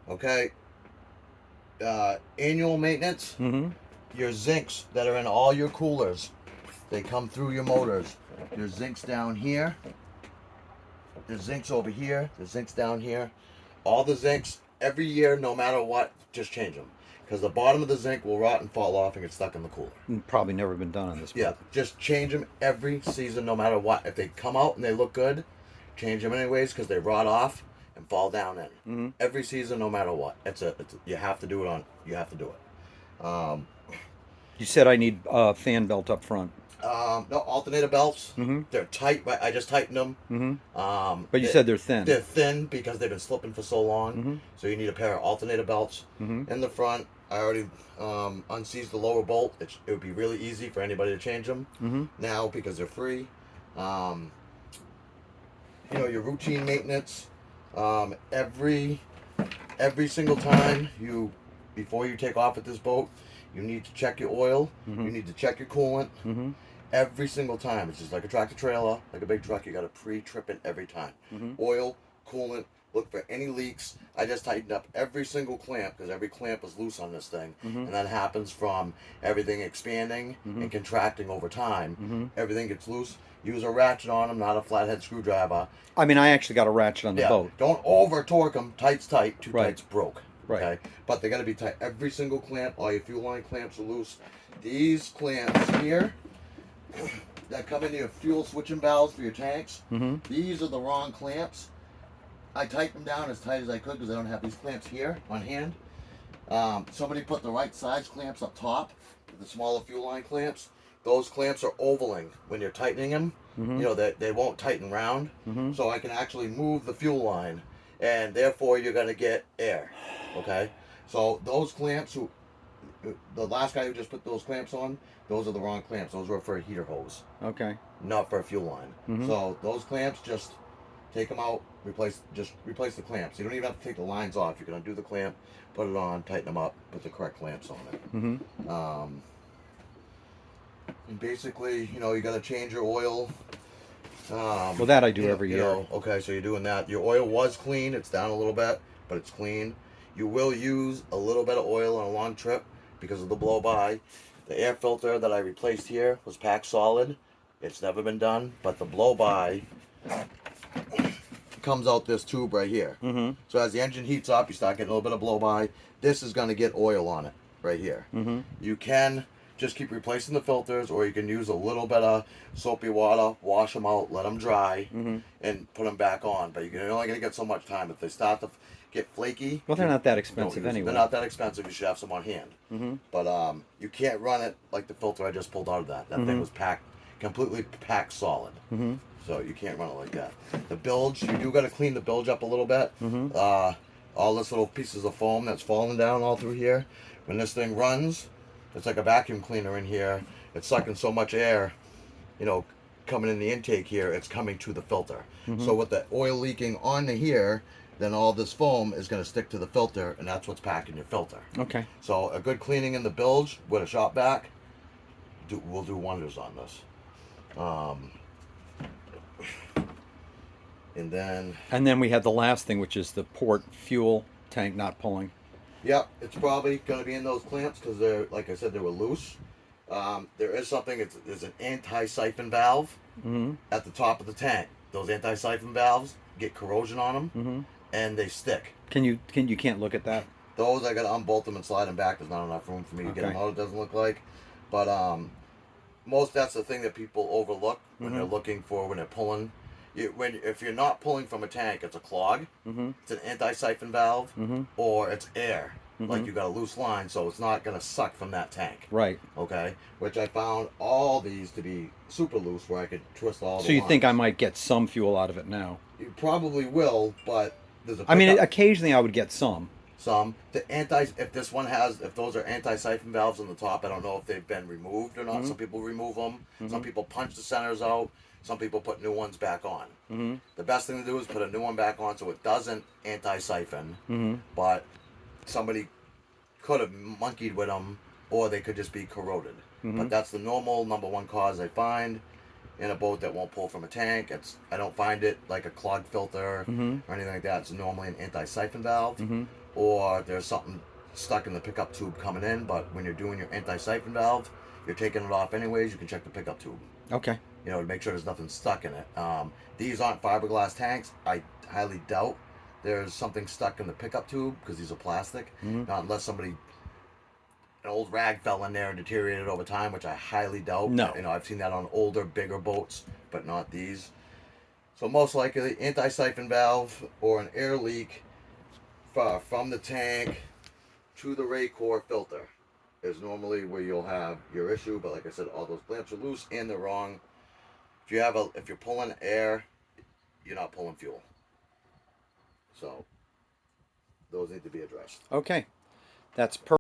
Okay. Annual maintenance. Mm-hmm. Your zincs that are in all your coolers, they come through your motors. There's zincs down here. There's zincs over here. There's zincs down here. All the zincs every year, no matter what, just change them because the bottom of the zinc will rot and fall off and get stuck in the cooler. Probably never been done on this Yeah, boat. just change them every season, no matter what. If they come out and they look good, change them anyways because they rot off and fall down in. Mm-hmm. Every season, no matter what. You have to do it on. You have to do it. You said I need a fan belt up front. No alternator belts. Mm-hmm. They're tight, but I just tightened them. Mm-hmm. Um, But you they, said they're thin. they're thin because they've been slipping for so long. Mm-hmm. So you need a pair of alternator belts. Mm-hmm. In the front, I already unseized the lower bolt. It would be really easy for anybody to change them Mm-hmm. now because they're free. Um, your routine maintenance. Every single time before you take off with this boat, you need to check your oil. Mm-hmm. You need to check your coolant. Mm-hmm. Every single time. It's just like a tractor trailer, like a big truck. You got to pre-trip it every time. Mm-hmm. Oil, coolant. Look for any leaks. I just tightened up every single clamp because every clamp is loose on this thing, Mm-hmm. and that happens from everything expanding Mm-hmm. and contracting over time. Mm-hmm. Everything gets loose. Use a ratchet on them, not a flathead screwdriver. I mean, I actually got a ratchet on the Yeah, boat. don't over torque them. Tight's tight. Too Right. tight's broke. Right. Okay, but they got to be tight. Every single clamp. All your fuel line clamps are loose. These clamps here that come in your fuel switching valves for your tanks. Mm-hmm. These are the wrong clamps. I tightened them down as tight as I could because I don't have these clamps here on hand. Somebody put the right size clamps up top, the smaller fuel line clamps. Those clamps are ovaling when you're tightening them. Mm-hmm. They won't tighten round. Mm-hmm. So I can actually move the fuel line, and therefore you're going to get air. Okay? So those clamps, the last guy who just put those clamps on, those are the wrong clamps. Those were for a heater hose, Okay. not for a fuel line. Mm-hmm. So those clamps, just take them out, replace the clamps. You don't even have to take the lines off. You're gonna do the clamp, put it on, tighten them up, put the correct clamps on it. Mm-hmm. And basically, you gotta change your oil. Well, that I do every year. Okay, so you're doing that. Your oil was clean. It's down a little bit, but it's clean. You will use a little bit of oil on a long trip because of the blow by. The air filter that I replaced here was packed solid. It's never been done, but the blow by comes out this tube right here. Mm-hmm. So as the engine heats up, you start getting a little bit of blow by. This is going to get oil on it right here. Mm-hmm. You can just keep replacing the filters, or you can use a little bit of soapy water, wash them out, let them dry, Mm-hmm. and put them back on. But you're only going to get so much time. If they start to get flaky, Well, they're not that don't expensive use them. anyway. They're not that expensive. You should have some on hand. Mm-hmm. But you can't run it like the filter I just pulled out of that. That Mhm. thing was completely packed solid. Mm-hmm. So you can't run it like that. The bilge, you do got to clean the bilge up a little bit. Mm-hmm. All this little pieces of foam that's falling down all through here. When this thing runs, it's like a vacuum cleaner in here. It's sucking so much air, coming in the intake here, it's coming to the filter. Mm-hmm. So with the oil leaking onto here, then all this foam is going to stick to the filter, and that's what's packing your filter. Okay. So a good cleaning in the bilge with a shop vac will do wonders on this. And then we had the last thing, which is the port fuel tank not pulling. yep, it's probably going to be in those clamps because they're, like I said, they were loose. There is something. There's an anti-siphon valve Mm-hmm. at the top of the tank. Those anti-siphon valves get corrosion on them, Mm-hmm. and they stick. You can't look at that? Those I got to unbolt them and slide them back. There's not enough room for me to get them Okay. out. It doesn't look like, but that's the thing that people overlook when they're Mhm. looking for when they're pulling. If you're not pulling from a tank, it's a clog. Mm-hmm. It's an anti-siphon valve, Mm-hmm. or it's air. Like Mhm. you got a loose line, so it's not gonna suck from that tank. Right. Okay, which I found all these to be super loose, where I could twist all. So the you think I lines. might get some fuel out of it now? You probably will, but there's a. I mean, pickup. occasionally I would get some. Some if those are anti-siphon valves on the top, I don't know if they've been removed or not. Mhm. Some people remove them. Some Mhm. people punch the centers out. Some people put new ones back on. Mm-hmm. The best thing to do is put a new one back on so it doesn't anti-siphon. Mm-hmm. But somebody could have monkeyed with them, or they could just be corroded. Mhm. But that's the normal number one cause I find in a boat that won't pull from a tank. I don't find it like a clogged filter or anything like that. It's normally an anti-siphon valve, or there's something stuck in the pickup tube coming in. But when you're doing your anti-siphon valve, you're taking it off anyways. You can check the pickup tube, Okay. to make sure there's nothing stuck in it. These aren't fiberglass tanks. I highly doubt there's something stuck in the pickup tube because these are plastic. Not unless an old rag fell in there and deteriorated over time, which I highly doubt. No. I've seen that on older, bigger boats, but not these. So most likely, anti-siphon valve or an air leak from the tank to the Raycor filter is normally where you'll have your issue. But like I said, all those clamps are loose and they're wrong. If you're pulling air, you're not pulling fuel. So those need to be addressed. Okay. That's perfect.